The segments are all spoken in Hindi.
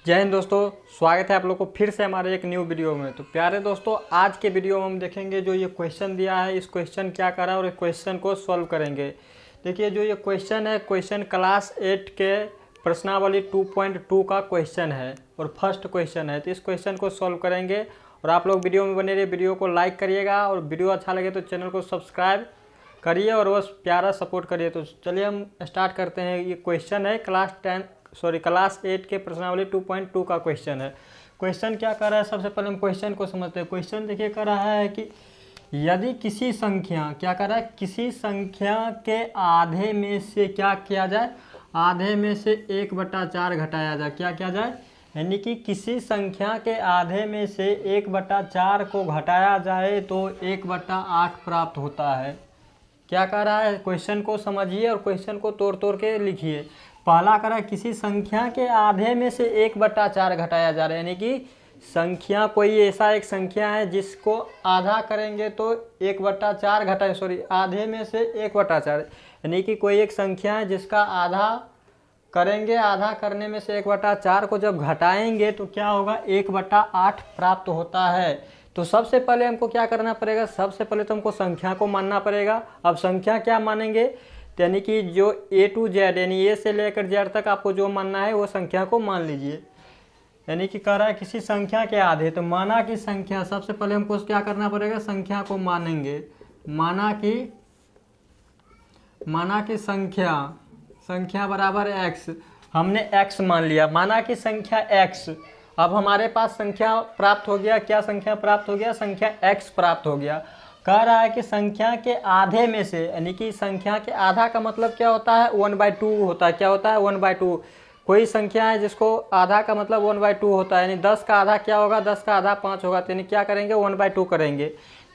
जय हिंद दोस्तों, स्वागत है आप लोग को फिर से हमारे एक न्यू वीडियो में। तो प्यारे दोस्तों, आज के वीडियो में हम देखेंगे जो ये क्वेश्चन दिया है, इस क्वेश्चन क्या करा और इस क्वेश्चन को सॉल्व करेंगे। देखिए जो ये क्वेश्चन है, क्वेश्चन क्लास 8 के प्रश्नावली 2.2 का क्वेश्चन है और फर्स्ट क्वेश्चन है। तो इस क्वेश्चन को सॉल्व करेंगे और आप लोग वीडियो में बने रहिए। वीडियो को लाइक करिएगा और वीडियो अच्छा लगे तो चैनल को सब्सक्राइब करिए और बस प्यारा सपोर्ट करिए। तो चलिए हम स्टार्ट करते हैं। ये क्वेश्चन है क्लास 8 के प्रश्नावली 2.2 का क्वेश्चन है। क्वेश्चन क्या कर रहा है, सबसे पहले हम क्वेश्चन को समझते हैं। क्वेश्चन देखिए कर रहा है कि यदि किसी संख्या क्या कर रहा है, किसी संख्या के आधे में से क्या किया जाए, आधे में से 1/4 घटाया जाए। क्या किया जाए, यानी कि किसी संख्या के आधे में से 1/4 को घटाया जाए तो 1/8 प्राप्त होता है। क्या कह रहा है, क्वेश्चन को समझिए और क्वेश्चन को तोड़ तोड़ के लिखिए। पहला करा किसी संख्या के आधे में से 1/4 घटाया जा रहा है, यानी कि संख्या कोई ऐसा एक संख्या है जिसको आधा करेंगे तो 1/4 घटाए, आधे में से 1/4, यानी कि कोई एक संख्या है जिसका आधा करेंगे, आधा करने में से 1/4 को जब घटाएंगे तो क्या होगा, 1/8 प्राप्त होता है। तो सबसे पहले हमको क्या करना पड़ेगा, सबसे पहले तो हमको संख्या को मानना पड़ेगा। अब संख्या क्या मानेंगे, यानी कि जो A to Z यानी A से लेकर Z तक आपको जो मानना है वो संख्या को मान लीजिए। यानी कि कह रहा है किसी संख्या के आधे, तो माना कि संख्या, सबसे पहले हमको क्या करना पड़ेगा, संख्या को मानेंगे। माना कि संख्या बराबर x, हमने x मान लिया। माना कि संख्या x, अब हमारे पास संख्या प्राप्त हो गया। क्या संख्या प्राप्त हो गया, संख्या x प्राप्त हो गया। कह रहा है कि संख्या के आधे में से, यानी कि संख्या के आधा का मतलब क्या होता है, 1/2 होता है। क्या होता है, 1/2। कोई संख्या है जिसको आधा का मतलब 1/2 होता है, यानी 10 का आधा क्या होगा, 10 का आधा 5 होगा। तो यानी क्या करेंगे, 1/2 करेंगे।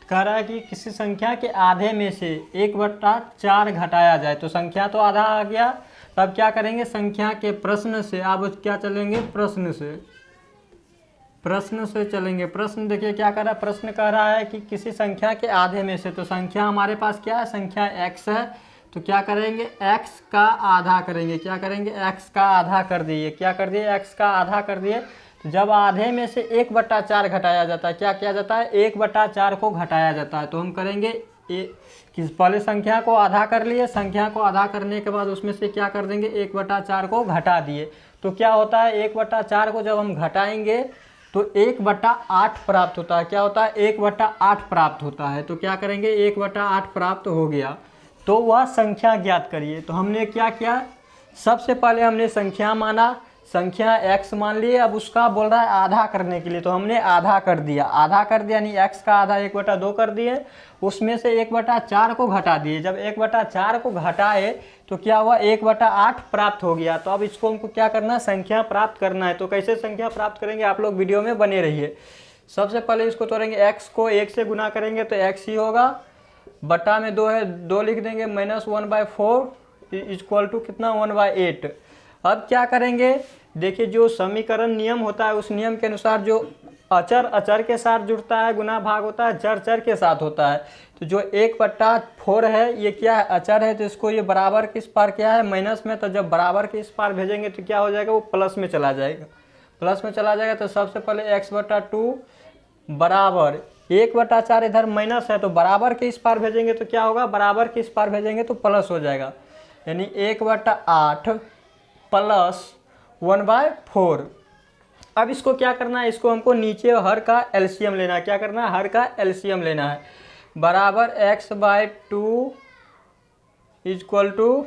कह रहा है कि किसी संख्या के आधे में से 1/4 घटाया जाए, तो संख्या तो आधा आ गया। तब क्या करेंगे, संख्या के प्रश्न से, अब क्या चलेंगे, प्रश्न से चलेंगे। प्रश्न देखिए क्या कर रहा है, प्रश्न कह रहा है कि किसी संख्या के आधे में से, तो संख्या हमारे पास क्या है, संख्या x है। तो क्या करेंगे, x का आधा करेंगे। क्या करेंगे, x का आधा कर दिए। क्या कर दिए, x का आधा कर दिए। तो जब आधे में से 1/4 घटाया जाता है, क्या किया जाता है, 1/4 को घटाया जाता है। तो हम करेंगे पहले संख्या को आधा कर लिए, संख्या को आधा करने के बाद उसमें से क्या कर देंगे, 1/4 को घटा दिए। तो क्या होता है, 1/4 को जब हम घटाएंगे तो 1/8 प्राप्त होता है। क्या होता है, 1/8 प्राप्त होता है। तो क्या करेंगे, 1/8 प्राप्त हो गया। तो वह संख्या ज्ञात करिए। तो हमने क्या किया, सबसे पहले हमने संख्या माना, संख्या x मान लिए। अब उसका बोल रहा है आधा करने के लिए, तो हमने आधा कर दिया। आधा कर दिया यानी x का आधा 1/2 कर दिए, उसमें से 1/4 को घटा दिए। जब 1/4 को घटाए तो क्या हुआ, 1/8 प्राप्त हो गया। तो अब इसको हमको क्या करना है, संख्या प्राप्त करना है। तो कैसे संख्या प्राप्त करेंगे, आप लोग वीडियो में बने रहिए। सबसे पहले इसको तोड़ेंगे, x को 1 से गुना करेंगे तो x ही होगा, बटा में 2 है, 2 लिख देंगे, -1/4 इक्वल टू कितना, 1/8। अब क्या करेंगे, देखिए जो समीकरण नियम होता है उस नियम के अनुसार जो अचर अचर के साथ जुड़ता है, गुना भाग होता है, चर चर के साथ होता है। तो जो 1/4 है ये क्या है, अचर है। तो इसको ये बराबर किस पार क्या है, माइनस में। तो जब बराबर के इस पार भेजेंगे तो क्या हो जाएगा, वो प्लस में चला जाएगा। प्लस में चला जाएगा तो सबसे पहले x/2 बराबर 1/4, इधर माइनस है तो बराबर के इस पार भेजेंगे तो क्या होगा, बराबर के इस पार भेजेंगे तो प्लस हो जाएगा। यानी 1/8 प्लस 1/4। अब इसको क्या करना है, इसको हमको नीचे हर का एलसीएम लेना है। क्या करना है, हर का एलसीएम लेना है। बराबर x/2 इक्वल टू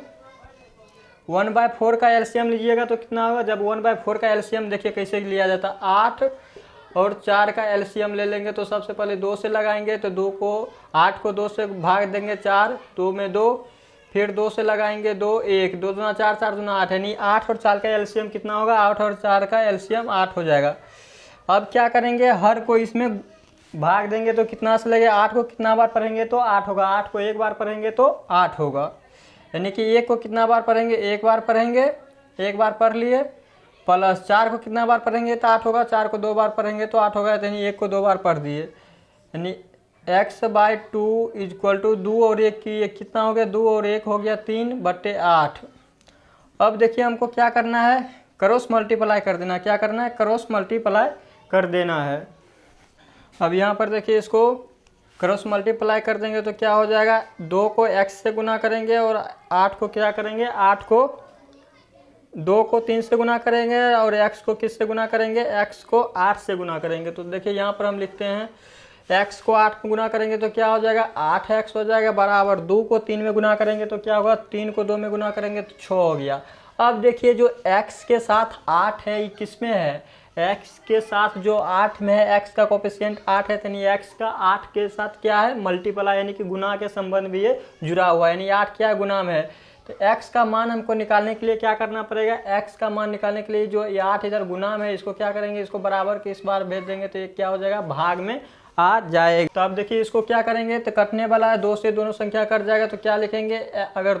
1/4 का एलसीएम लीजिएगा तो कितना होगा, जब 1/4 का एलसीएम देखिए कैसे लिया जाता है, 8 और 4 का एलसीएम ले लेंगे। तो सबसे पहले 2 से लगाएंगे तो 8 को 2 से भाग देंगे, 4 2 में 2, फिर 2 से लगाएंगे 2 1, 2 दूना 4, 4 दूना 8, यानी 8 और 4 का एलसीएम कितना होगा, 8 और 4 का एलसीएम 8 हो जाएगा। अब क्या करेंगे, हर को इसमें भाग देंगे तो कितना से लगेगा, 8 को कितना बार पढ़ेंगे तो 8 होगा, 8 को एक बार पढ़ेंगे तो 8 होगा। यानी कि 1 को कितना बार पढ़ेंगे, एक बार पढ़ेंगे, एक बार पढ़ लिए, प्लस 4 को कितना बार पढ़ेंगे तो 8 होगा, 4 को 2 बार पढ़ेंगे तो 8 होगा। यानी 1 को 2 बार पढ़ दिए, यानी x/2 इक्वल टू 2 और 1 की, ये कितना हो गया, 2 और 1 हो गया 3/8। अब देखिए हमको क्या करना है, क्रॉस मल्टीप्लाई कर देना। क्या करना है? क्रॉस मल्टीप्लाई कर देना है। अब यहाँ पर देखिए इसको क्रॉस मल्टीप्लाई कर देंगे तो क्या हो जाएगा, 2 को x से गुना करेंगे और 8 को क्या करेंगे, 2 को 3 से गुना करेंगे और x को किस से गुना करेंगे, x को 8 से गुना करेंगे। तो देखिए यहाँ पर हम लिखते हैं x को 8 में गुना करेंगे तो क्या हो जाएगा, 8x हो जाएगा बराबर 2 को 3 में गुना करेंगे तो क्या होगा, 3 को 2 में गुना करेंगे तो 6 हो गया। अब देखिए जो x के साथ 8 है ये किस में है, x के साथ जो 8 में है, x का कोफिशिएंट 8 है, यानी x का 8 के साथ क्या है, मल्टीप्लाई यानी कि गुना के संबंध भी ये जुड़ा हुआ है, यानी 8 क्या है, गुना में है। तो x का मान हमको निकालने के लिए क्या करना पड़ेगा, x का मान निकालने के लिए जो ये 8 इधर गुना में है इसको क्या करेंगे, इसको बराबर के इस बार भेज देंगे तो ये क्या हो जाएगा, भाग में आ जाएगा। तो अब देखिए इसको क्या करेंगे, तो कटने वाला है, 2 से दोनों संख्या कट जाएगा तो क्या लिखेंगे, अगर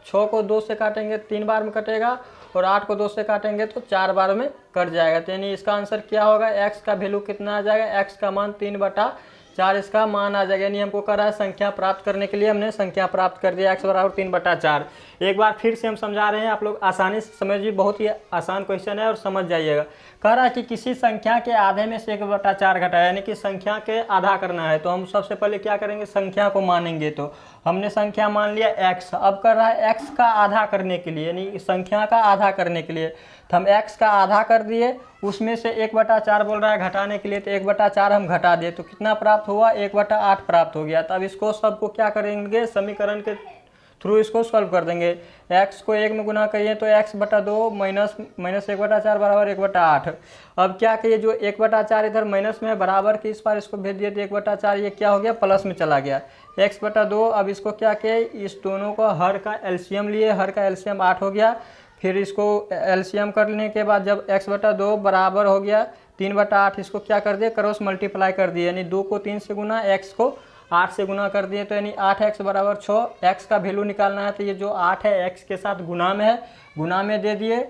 6 को 2 से काटेंगे 3 बार में कटेगा और 8 को 2 से काटेंगे तो 4 बार में कट जाएगा। तो यानी इसका आंसर क्या होगा, x का वैल्यू कितना आ जाएगा, x का मान 3/4 इसका मान आ जाएगा। यानी हमको कर रहा है संख्या प्राप्त करने के लिए हमने संख्या प्राप्त कर दिया, x बराबर 3/4। एक बार फिर से हम समझा रहे हैं, आप लोग आसानी से समझिए, बहुत ही आसान क्वेश्चन है और समझ जाइएगा। कह रहा है कि किसी संख्या के आधे में से 1/4 घटाया, यानी कि संख्या के आधा करना है। तो हम सबसे पहले क्या करेंगे, संख्या को मानेंगे। तो हमने संख्या मान लिया x, अब कर रहा है x का आधा करने के लिए, यानी संख्या का आधा करने के लिए तो हम x का आधा कर दिए, उसमें से 1/4 बोल रहा है घटाने के लिए, तो 1/4 हम घटा दिए तो कितना प्राप्त हुआ, 1/8 प्राप्त हो गया। तब इसको सबको क्या करेंगे, समीकरण के थ्रू इसको सॉल्व कर देंगे। x को 1 में गुना करिए तो x/2 माइनस 1/4 बराबर 1/8। अब क्या करिए, जो 1/4 इधर माइनस में बराबर के इस बार इसको भेज दिए तो 1/4 ये क्या हो गया, प्लस में चला गया, x/2। अब इसको क्या किए, इस दोनों को हर का एलसीएम लिए, हर का एलसीएम 8 हो गया। फिर इसको एलसीएम करने के बाद जब x/2 बराबर हो गया 3/8, इसको क्या कर दिए, क्रॉस मल्टीप्लाई कर दिए, यानी 2 को 3 से गुना, x को 8 से गुना कर दिए। तो यानी 8x बराबर 6, x का वैल्यू निकालना है तो ये जो 8 है x के साथ गुना में है, गुना में दे दिए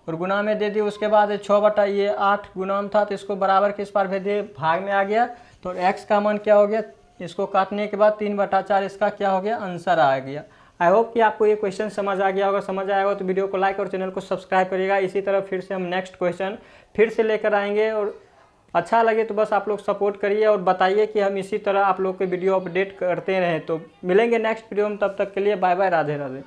और गुना में दे दिए। उसके बाद 6/8 गुणाम था तो इसको बराबर के इस पार भेज दिए, भाग में आ गया। तो x का मान क्या हो गया, इसको काटने के बाद 3/4 इसका क्या हो गया, आंसर आ गया। आई होप कि आपको ये क्वेश्चन समझ आ गया होगा। समझ आया होगा तो वीडियो को लाइक और चैनल को सब्सक्राइब करिएगा। इसी तरह फिर से हम नेक्स्ट क्वेश्चन फिर से लेकर आएंगे, और अच्छा लगे तो बस आप लोग सपोर्ट करिए और बताइए कि हम इसी तरह आप लोग के वीडियो अपडेट करते रहें। तो मिलेंगे नेक्स्ट वीडियो में, तब तक के लिए बाय बाय, राधे राधे।